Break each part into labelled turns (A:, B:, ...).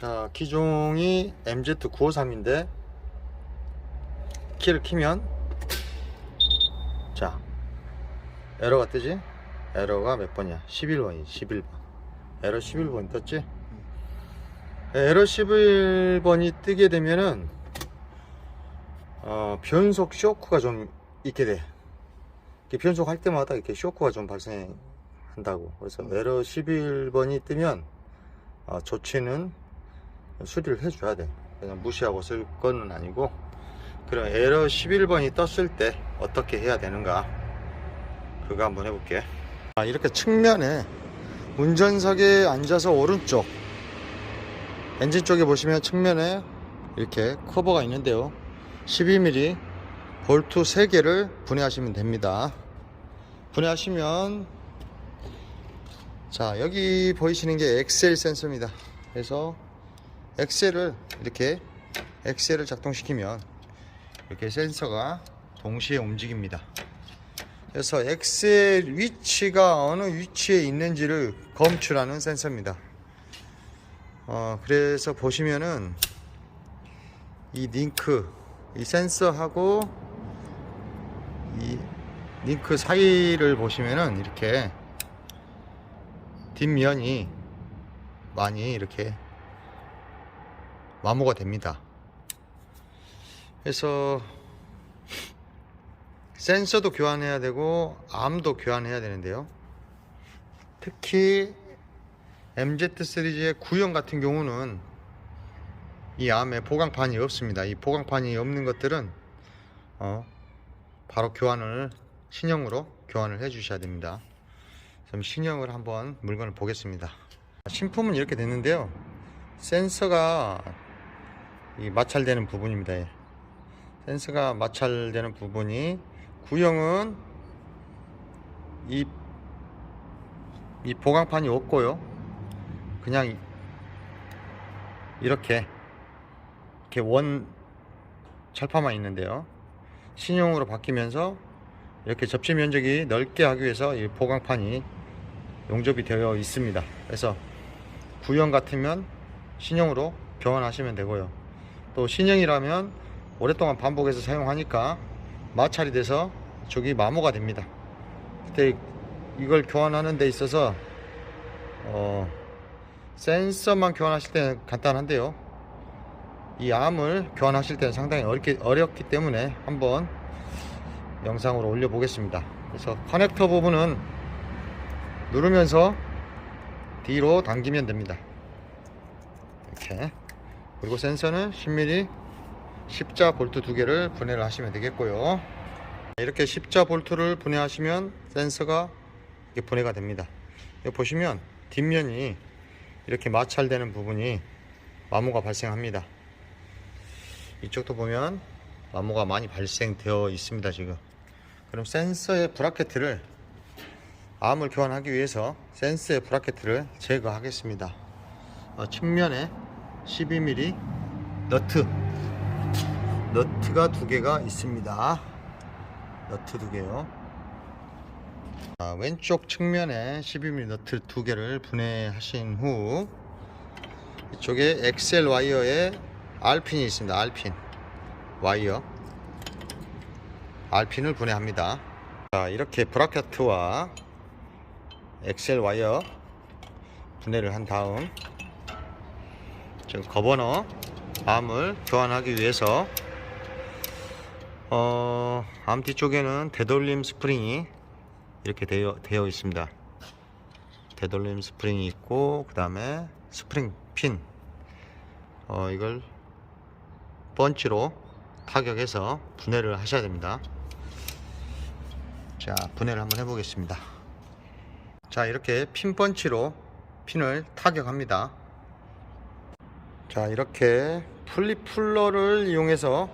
A: 자, 기종이 MZ953인데 키를 키면 자 에러가 뜨지? 에러가 몇 번이야? 11번이 11번 에러 11번 떴지? 에러 11번이 뜨게 되면은 변속 쇼크가 좀 있게 돼. 이렇게 변속할 때마다 이렇게 쇼크가 좀 발생한다고. 그래서 에러 11번이 뜨면 조치는 수리를 해줘야 돼. 그냥 무시하고 쓸 건 아니고. 그럼 에러 11번이 떴을 때 어떻게 해야 되는가, 그거 한번 해볼게. 이렇게 측면에 운전석에 앉아서 오른쪽 엔진 쪽에 보시면 측면에 이렇게 커버가 있는데요, 12mm 볼트 3개를 분해하시면 됩니다. 분해하시면 자, 여기 보이시는 게 엑셀 센서입니다. 그래서 엑셀을 작동시키면 이렇게 센서가 동시에 움직입니다. 그래서 엑셀 위치가 어느 위치에 있는지를 검출하는 센서입니다. 그래서 보시면은 이 링크, 이 센서하고 이 링크 사이를 보시면은 이렇게 뒷면이 많이 이렇게 마모가 됩니다. 그래서 센서도 교환해야 되고 암도 교환해야 되는데요, 특히 MZ 시리즈의 9형 같은 경우는 이 암에 보강판이 없습니다. 이 보강판이 없는 것들은 바로 신형으로 교환을 해 주셔야 됩니다. 그럼 신형을 한번 물건을 보겠습니다. 신품은 이렇게 됐는데요, 센서가 마찰되는 부분입니다. 센서가 마찰되는 부분이 9형은 이 보강판이 없고요, 그냥 이렇게 원 철판만 있는데요, 신형으로 바뀌면서 이렇게 접지 면적이 넓게 하기 위해서 이 보강판이 용접이 되어 있습니다. 그래서 9형 같으면 신형으로 교환하시면 되고요, 또 신형이라면 오랫동안 반복해서 사용하니까 마찰이 돼서 저기 마모가 됩니다. 그때 이걸 교환하는 데 있어서 센서만 교환하실 때는 간단한데요, 이 암을 교환하실 때는 상당히 어렵기 때문에 한번 영상으로 올려 보겠습니다. 그래서 커넥터 부분은 누르면서 뒤로 당기면 됩니다. 이렇게. 그리고 센서는 10mm 십자 볼트 2개를 분해를 하시면 되겠고요. 이렇게 십자 볼트를 분해하시면 센서가 이렇게 분해가 됩니다. 여기 보시면 뒷면이 이렇게 마찰되는 부분이 마모가 발생합니다. 이쪽도 보면 마모가 많이 발생되어 있습니다 지금. 그럼 센서의 브라켓을, 암을 교환하기 위해서 센서의 브라켓을 제거하겠습니다. 측면에 12mm 너트가 2개가 있습니다. 너트 2개요. 왼쪽 측면에 12mm 너트 2개를 분해하신 후 이쪽에 엑셀 와이어에 R핀이 있습니다. R핀 와이어, R핀을 분해합니다. 자, 이렇게 브라켓와 엑셀 와이어 분해를 한 다음 지금 거버너 암을 교환하기 위해서 암 뒤쪽에는 되돌림 스프링이 이렇게 되어 있습니다. 되돌림 스프링이 있고, 그 다음에 스프링 핀, 이걸 펀치로 타격해서 분해를 하셔야 됩니다. 자, 분해를 한번 해보겠습니다. 자, 이렇게 핀 펀치로 핀을 타격합니다. 자, 이렇게 플립풀러를 이용해서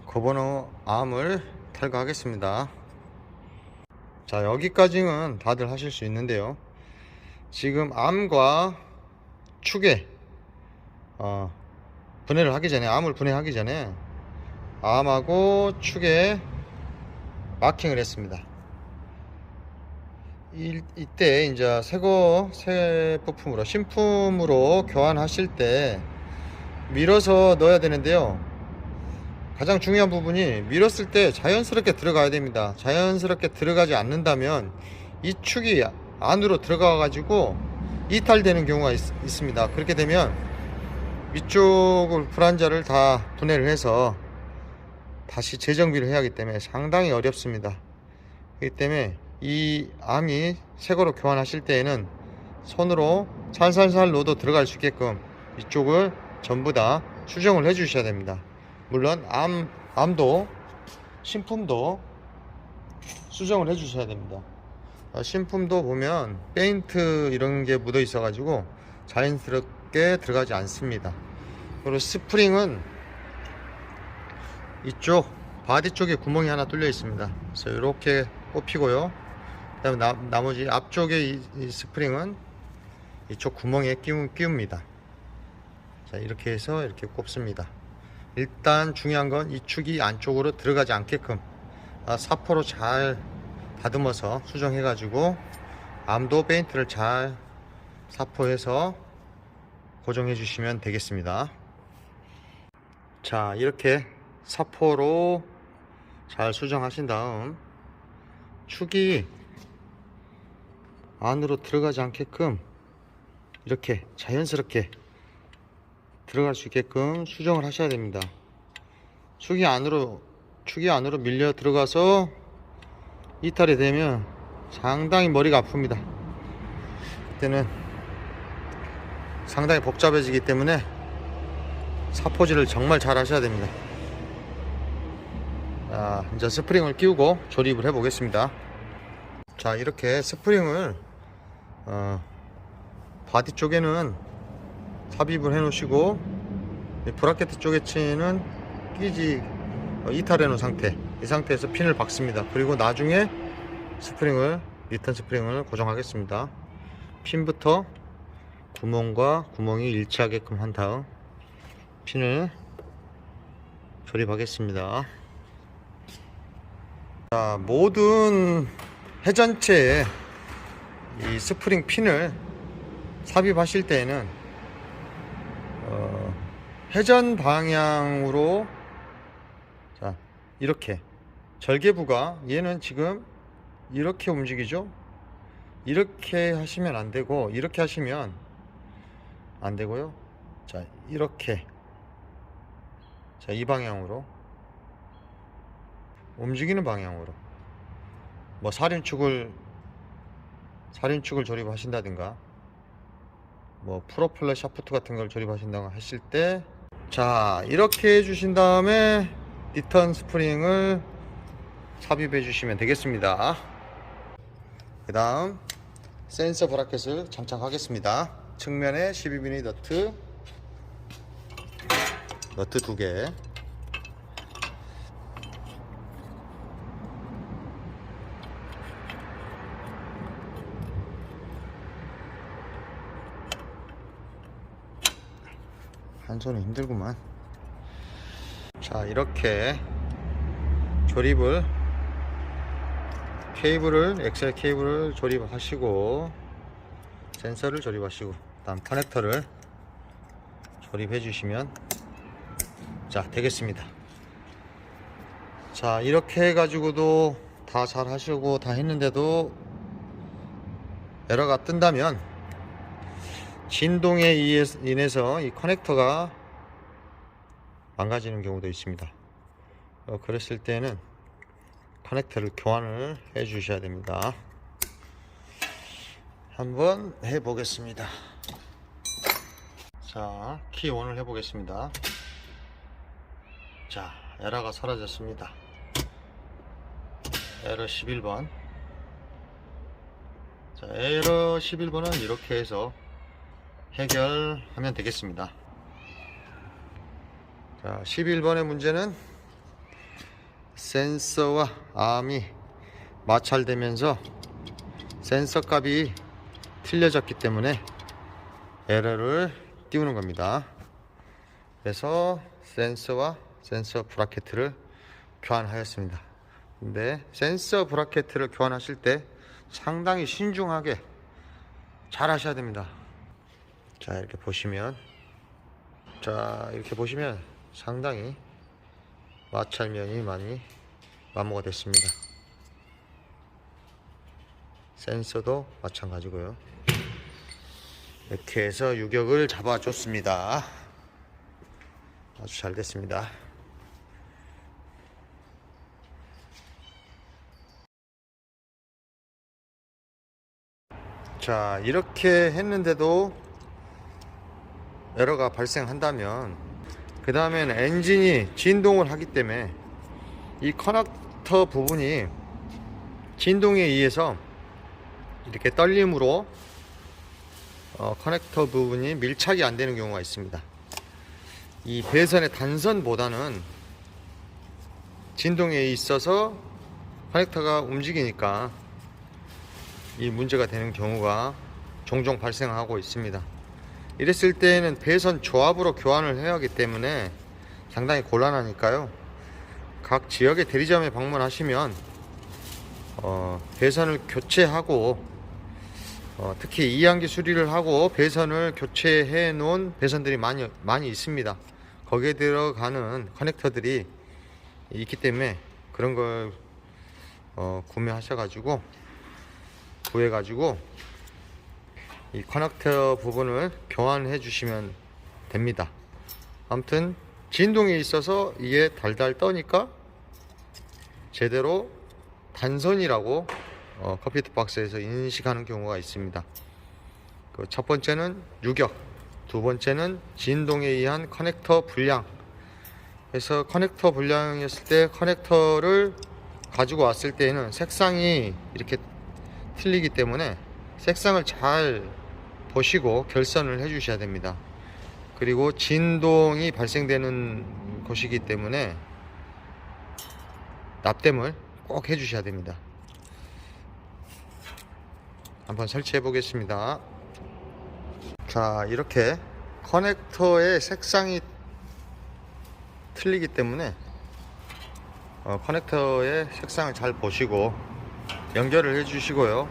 A: 거버너 암을 탈거하겠습니다. 자, 여기까지는 다들 하실 수 있는데요, 지금 암과 축에 분해를 하기 전에, 암을 분해하기 전에 암하고 축에 마킹을 했습니다. 이때 이제 새 부품으로 신품으로 교환하실 때 밀어서 넣어야 되는데요. 가장 중요한 부분이 밀었을 때 자연스럽게 들어가야 됩니다. 자연스럽게 들어가지 않는다면 이 축이 안으로 들어가 가지고 이탈되는 경우가 있습니다. 그렇게 되면 위쪽을 불안자를 다 분해를 해서 다시 재정비를 해야 하기 때문에 상당히 어렵습니다. 그렇기 때문에 이 암이 새 거로 교환하실 때에는 손으로 살살살 넣어도 들어갈 수 있게끔 이쪽을 전부 다 수정을 해 주셔야 됩니다. 물론 암도 신품도 수정을 해 주셔야 됩니다. 신품도 보면 페인트 이런 게 묻어 있어 가지고 자연스럽게 들어가지 않습니다. 그리고 스프링은 이쪽 바디 쪽에 구멍이 하나 뚫려 있습니다. 그래서 이렇게 꼽히고요. 그 다음에 나머지 앞쪽에 이 스프링은 이쪽 구멍에 끼웁니다. 자, 이렇게 해서 이렇게 꼽습니다. 일단 중요한 건 이 축이 안쪽으로 들어가지 않게끔 사포로 잘 다듬어서 수정해 가지고 암도 페인트를 잘 사포해서 고정해 주시면 되겠습니다. 자, 이렇게 사포로 잘 수정하신 다음 축이 안으로 들어가지 않게끔 이렇게 자연스럽게 들어갈 수 있게끔 수정을 하셔야 됩니다. 축이 안으로 밀려 들어가서 이탈이 되면 상당히 머리가 아픕니다. 그때는 상당히 복잡해지기 때문에 사포질을 정말 잘 하셔야 됩니다. 자, 이제 스프링을 끼우고 조립을 해 보겠습니다. 자, 이렇게 스프링을 바디 쪽에는 삽입을 해 놓으시고 브라켓 쪽에는 이탈해 놓은 상태, 이 상태에서 핀을 박습니다. 그리고 나중에 리턴 스프링을 고정하겠습니다. 핀부터 구멍과 구멍이 일치하게끔 한 다음 핀을 조립하겠습니다. 자, 모든 회전체에 이 스프링 핀을 삽입하실 때에는 회전 방향으로, 자, 이렇게 절개부가 얘는 지금 이렇게 움직이죠. 이렇게 하시면 안 되고 이렇게 하시면 안 되고요. 자, 이렇게, 자, 이 방향으로 움직이는 방향으로 뭐 살인축을 조립하신다든가 뭐 프로펠러 샤프트 같은 걸 조립하신다고 하실 때, 자, 이렇게 해주신 다음에 리턴 스프링을 삽입해 주시면 되겠습니다. 그 다음 센서 브라켓을 장착하겠습니다. 측면에 12mm 너트 2개, 한 손은 힘들구만. 자, 이렇게 조립을 엑셀 케이블을 조립하시고 센서를 조립하시고 다음 커넥터를 조립해 주시면 자 되겠습니다. 자, 이렇게 해 가지고도 다 잘 하시고 다 했는데도 에러가 뜬다면 진동에 인해서 이 커넥터가 망가지는 경우도 있습니다. 그랬을 때는 커넥터를 교환을 해 주셔야 됩니다. 한번 해 보겠습니다. 자, 키 온을 해 보겠습니다. 자, 에러가 사라졌습니다. 에러 11번. 자, 에러 11번은 이렇게 해서 해결하면 되겠습니다. 자, 11번의 문제는 센서와 암이 마찰되면서 센서 값이 틀려졌기 때문에 에러를 띄우는 겁니다. 그래서 센서와 센서 브라켓을 교환하였습니다. 근데 센서 브라켓을 교환하실 때 상당히 신중하게 잘 하셔야 됩니다. 자, 이렇게 보시면 상당히 마찰면이 많이 마모가 됐습니다. 센서도 마찬가지고요. 이렇게 해서 유격을 잡아줬습니다. 아주 잘 됐습니다. 자, 이렇게 했는데도 에러가 발생한다면 그 다음에는 엔진이 진동을 하기 때문에 이 커넥터 부분이 진동에 의해서 이렇게 떨림으로 커넥터 부분이 밀착이 안 되는 경우가 있습니다. 이 배선의 단선보다는 진동에 있어서 커넥터가 움직이니까 이 문제가 되는 경우가 종종 발생하고 있습니다. 이랬을 때에는 배선 조합으로 교환을 해야 하기 때문에 상당히 곤란하니까요. 각 지역의 대리점에 방문하시면 배선을 교체하고 특히 이항기 수리를 하고 배선을 교체해 놓은 배선들이 많이 있습니다. 거기에 들어가는 커넥터들이 있기 때문에 그런 걸 구해가지고 이 커넥터 부분을 교환해 주시면 됩니다. 아무튼 진동이 있어서 이게 달달 떠니까 제대로 단선이라고 컴퓨터 박스에서 인식하는 경우가 있습니다. 그 첫 번째는 유격, 두 번째는 진동에 의한 커넥터 불량. 그래서 커넥터 불량이었을 때 커넥터를 가지고 왔을 때에는 색상이 이렇게 틀리기 때문에 색상을 잘 보시고 결선을 해 주셔야 됩니다. 그리고 진동이 발생되는 곳이기 때문에 납땜을 꼭 해 주셔야 됩니다. 한번 설치해 보겠습니다. 자, 이렇게 커넥터의 색상이 틀리기 때문에 커넥터의 색상을 잘 보시고 연결을 해 주시고요.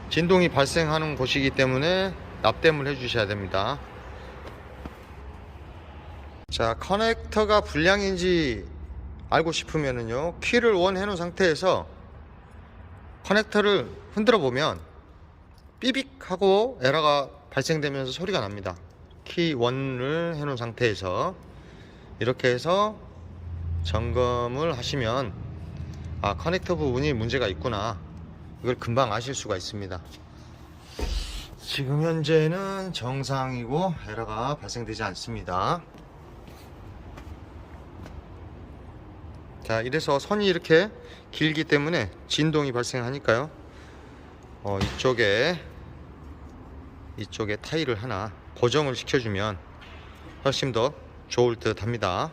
A: 진동이 발생하는 곳이기 때문에 납땜을 해 주셔야 됩니다. 자, 커넥터가 불량인지 알고 싶으면은요, 키를 원 해놓은 상태에서 커넥터를 흔들어 보면 삐빅 하고 에러가 발생되면서 소리가 납니다. 키 원을 해놓은 상태에서 이렇게 해서 점검을 하시면 커넥터 부분이 문제가 있구나, 이걸 금방 아실 수가 있습니다. 지금 현재는 정상이고 에러가 발생되지 않습니다. 자, 이래서 선이 이렇게 길기 때문에 진동이 발생하니까요, 이쪽에 타일을 하나 고정을 시켜주면 훨씬 더 좋을 듯 합니다.